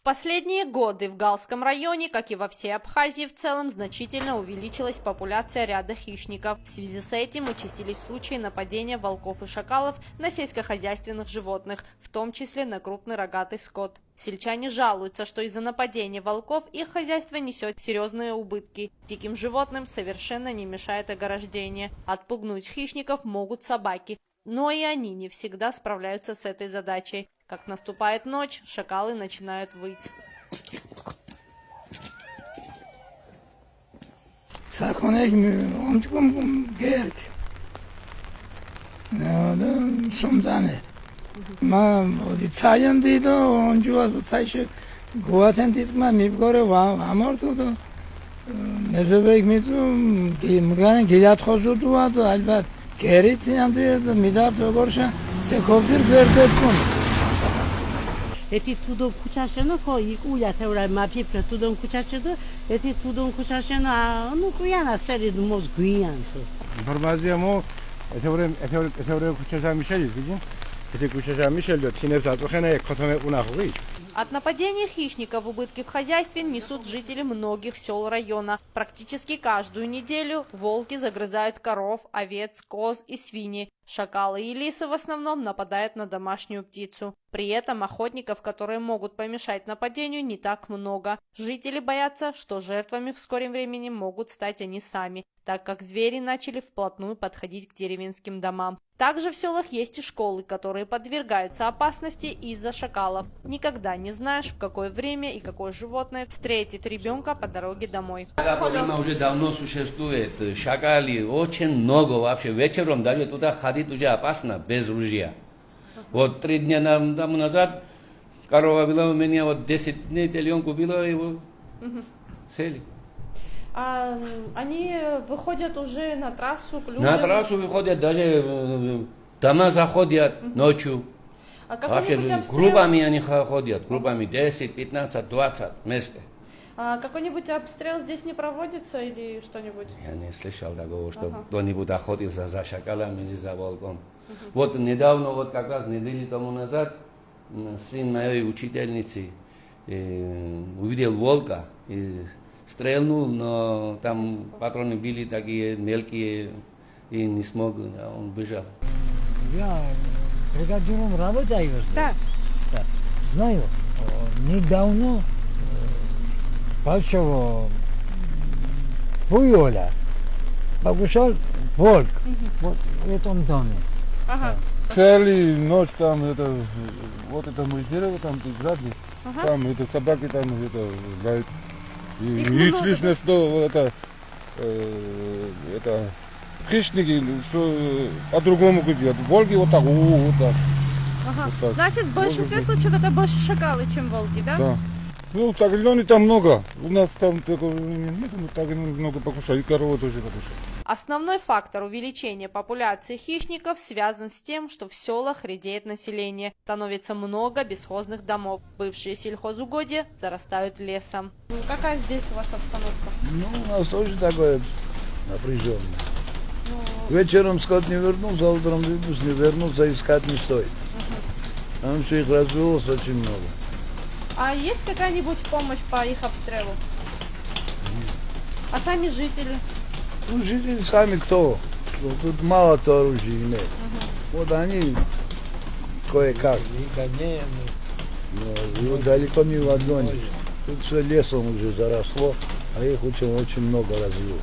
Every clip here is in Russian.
В последние годы в Галском районе, как и во всей Абхазии в целом, значительно увеличилась популяция ряда хищников. В связи с этим участились случаи нападения волков и шакалов на сельскохозяйственных животных, в том числе на крупный рогатый скот. Сельчане жалуются, что из-за нападения волков их хозяйство несет серьезные убытки. Диким животным совершенно не мешает ограждение. Отпугнуть хищников могут собаки, но и они не всегда справляются с этой задачей. Как наступает ночь, шакалы начинают выть. Эти тудом кучашено, ко икуя теора мапипра тудом кучашено, эти тудом кучашено, ну куяна сери мозг гуянто. Информация мо, это время кучаша Мишель, видишь? Это кучаша Мишель, тинев затрухена, котоме унахуи. От нападения хищников убытки в хозяйстве несут жители многих сел района. Практически каждую неделю волки загрызают коров, овец, коз и свиней. Шакалы и лисы в основном нападают на домашнюю птицу. При этом охотников, которые могут помешать нападению, не так много. Жители боятся, что жертвами в скором времени могут стать они сами, так как звери начали вплотную подходить к деревенским домам. Также в селах есть и школы, которые подвергаются опасности из-за шакалов. Никогда не знаешь, в какое время и какое животное встретит ребенка по дороге домой. Проблема уже давно существует. Шакали очень много вообще. Вечером даже туда ходить уже опасно, без ружья. Вот 3 дня тому назад корова была у меня, вот 10 дней теленку было, его сели. А они выходят уже на трассу к людям? На трассу выходят, даже дома заходят ночью. А Вообще какой-нибудь обстрел? группами они ходят, группами 10, 15, 20 вместе. А какой-нибудь обстрел здесь не проводится или что-нибудь? Я не слышал такого, что кто-нибудь охотился за шакалом или за волком. Вот недавно, вот как раз неделю тому назад, сын моей учительницы увидел волка и стрельнул, но там патроны были такие мелкие и не смог, он бежал. Я бригадиром работаю. Да. Да. Знаю, недавно большого буйоля покушал волк вот в этом доме. Ага. Целый ночь там это, вот это мы дерево там грабли, там это собаки там это лают. И слышно, что вот это хищники, что по-другому говорят. Волки вот так, вот так. Ага. Вот так. Значит, в большинстве случаев это больше шакалы, чем волки, да? Да. Ну, так зеленый там много. У нас там такого нет, мы так много покушали, и корову тоже покушали. Основной фактор увеличения популяции хищников связан с тем, что в селах редеет население. Становится много бесхозных домов. Бывшие сельхозугодья зарастают лесом. Какая здесь у вас обстановка? Ну, у нас тоже такое напряженное. Вечером скот не вернулся, а утром видишь, не вернулся, искать не стоит. Там все их развелось очень много. А есть какая-нибудь помощь по их обстрелу? А сами жители? Ну, жители сами кто? Вот тут мало кто оружия имеет. Вот они кое-как. Но далеко не в одной. Тут все лесом уже заросло, а их очень много развелось.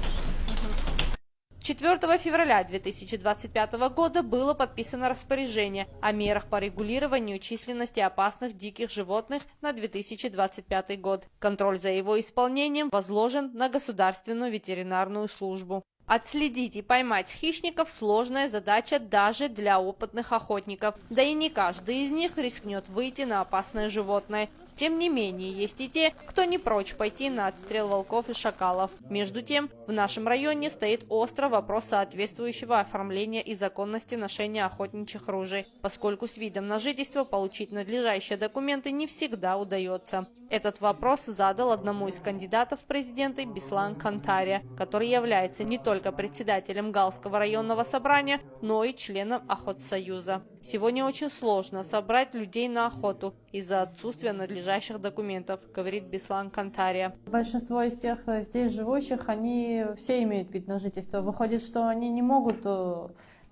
4 февраля 2025 года было подписано распоряжение о мерах по регулированию численности опасных диких животных на 2025 год. Контроль за его исполнением возложен на Государственную ветеринарную службу. Отследить и поймать хищников – сложная задача даже для опытных охотников. Да и не каждый из них рискнет выйти на опасное животное. Тем не менее, есть и те, кто не прочь пойти на отстрел волков и шакалов. Между тем, в нашем районе стоит остро вопрос соответствующего оформления и законности ношения охотничьих ружей, поскольку с видом на жительство получить надлежащие документы не всегда удается. Этот вопрос задал одному из кандидатов в президенты Беслан Кантария, который является не только председателем Галского районного собрания, но и членом Охотсоюза. Сегодня очень сложно собрать людей на охоту из-за отсутствия надлежащих документов, говорит Беслан Кантария. Большинство из тех здесь живущих, они все имеют вид на жительство. Выходит, что они не могут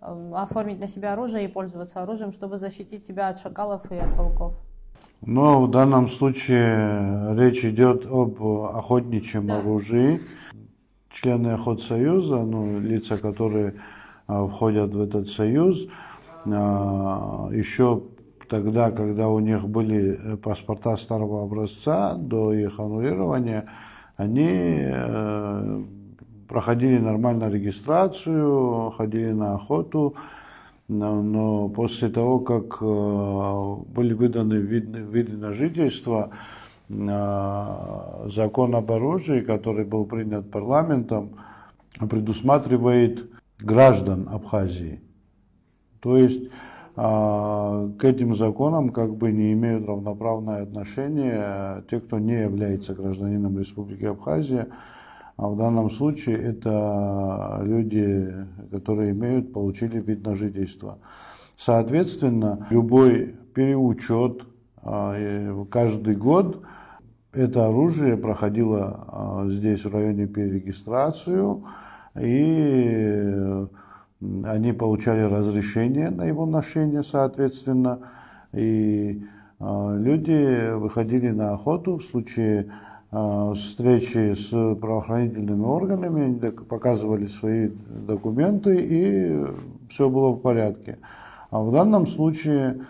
оформить на себя оружие и пользоваться оружием, чтобы защитить себя от шакалов и от волков. Но в данном случае речь идет об охотничьем оружии. Члены Охотсоюза, лица, которые входят в этот союз, еще тогда, когда у них были паспорта старого образца, до их аннулирования, они проходили нормально регистрацию, ходили на охоту. Но после того, как были выданы виды на жительство, закон об оружии, который был принят парламентом, предусматривает граждан Абхазии. То есть к этим законам не имеют равноправное отношение те, кто не является гражданином Республики Абхазия. А в данном случае это люди, которые получили вид на жительство. Соответственно, любой переучет каждый год это оружие проходило здесь в районе перерегистрацию, и они получали разрешение на его ношение, соответственно, и люди выходили на охоту в случае встречи с правоохранительными органами, они показывали свои документы, и все было в порядке. А в данном случае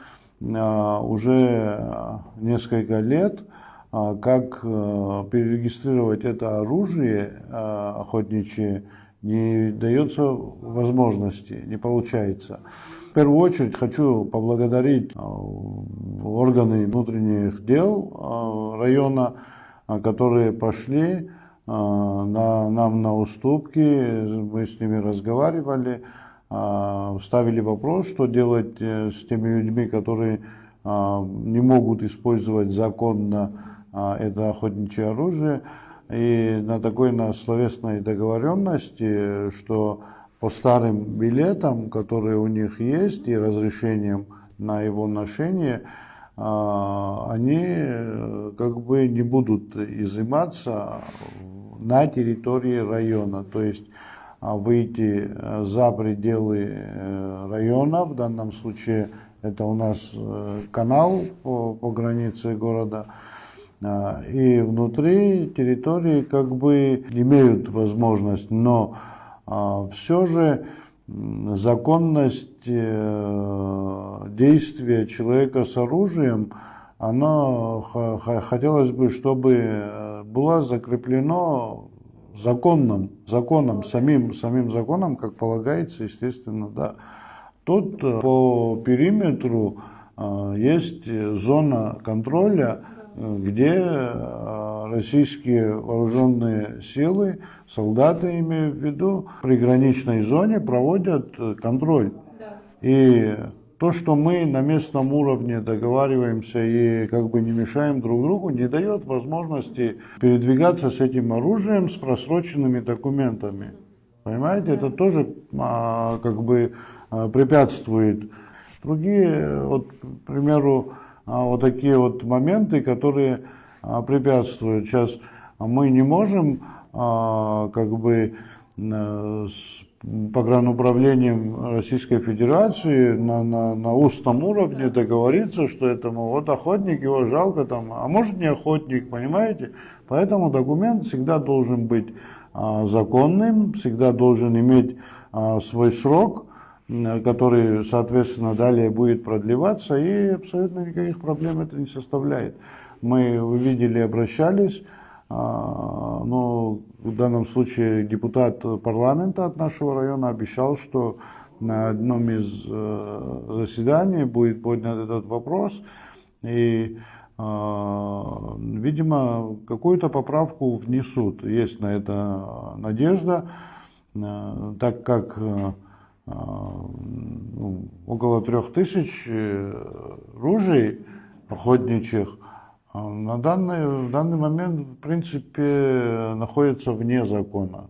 уже несколько лет, как перерегистрировать это оружие охотничье, не дается возможности, не получается. В первую очередь хочу поблагодарить органы внутренних дел района, которые пошли нам на уступки, мы с ними разговаривали, ставили вопрос, что делать с теми людьми, которые не могут использовать законно это охотничье оружие. И на словесной договоренности, что по старым билетам, которые у них есть, и разрешением на его ношение, они не будут изыматься на территории района, то есть выйти за пределы района, в данном случае это у нас канал по границе города, и внутри территории имеют возможность, но все же законность действия человека с оружием, хотелось бы, чтобы было закреплено законом, самим законом, как полагается, естественно, да. Тут по периметру есть зона контроля, где российские вооруженные силы, солдаты, имею в виду, в приграничной зоне проводят контроль. И то, что мы на местном уровне договариваемся и не мешаем друг другу, не дает возможности передвигаться с этим оружием с просроченными документами. Понимаете, это тоже препятствует. Другие, к примеру, вот такие моменты, которые препятствуют. Сейчас мы не можем с погрануправлением Российской Федерации на устном уровне договориться, что это, охотник, его жалко, а может не охотник, понимаете? Поэтому документ всегда должен быть законным, всегда должен иметь свой срок, который, соответственно, далее будет продлеваться, и абсолютно никаких проблем это не составляет. Вы видели, обращались, но в данном случае депутат парламента от нашего района обещал, что на одном из заседаний будет поднят этот вопрос, и, видимо, какую-то поправку внесут. Есть на это надежда, так как около 3000 ружей охотничьих в данный момент, в принципе, находится вне закона.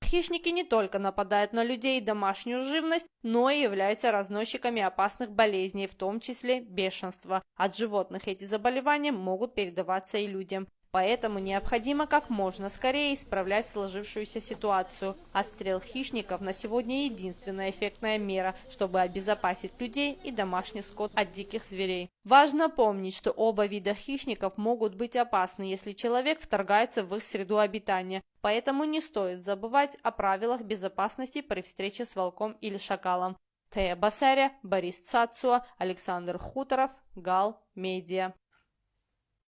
Хищники не только нападают на людей и домашнюю живность, но и являются разносчиками опасных болезней, в том числе бешенства. От животных эти заболевания могут передаваться и людям. Поэтому необходимо как можно скорее исправлять сложившуюся ситуацию. Отстрел хищников на сегодня единственная эффектная мера, чтобы обезопасить людей и домашний скот от диких зверей. Важно помнить, что оба вида хищников могут быть опасны, если человек вторгается в их среду обитания. Поэтому не стоит забывать о правилах безопасности при встрече с волком или шакалом. Тея Басаря, Борис Цацуа, Александр Хуторов, Гал Медиа.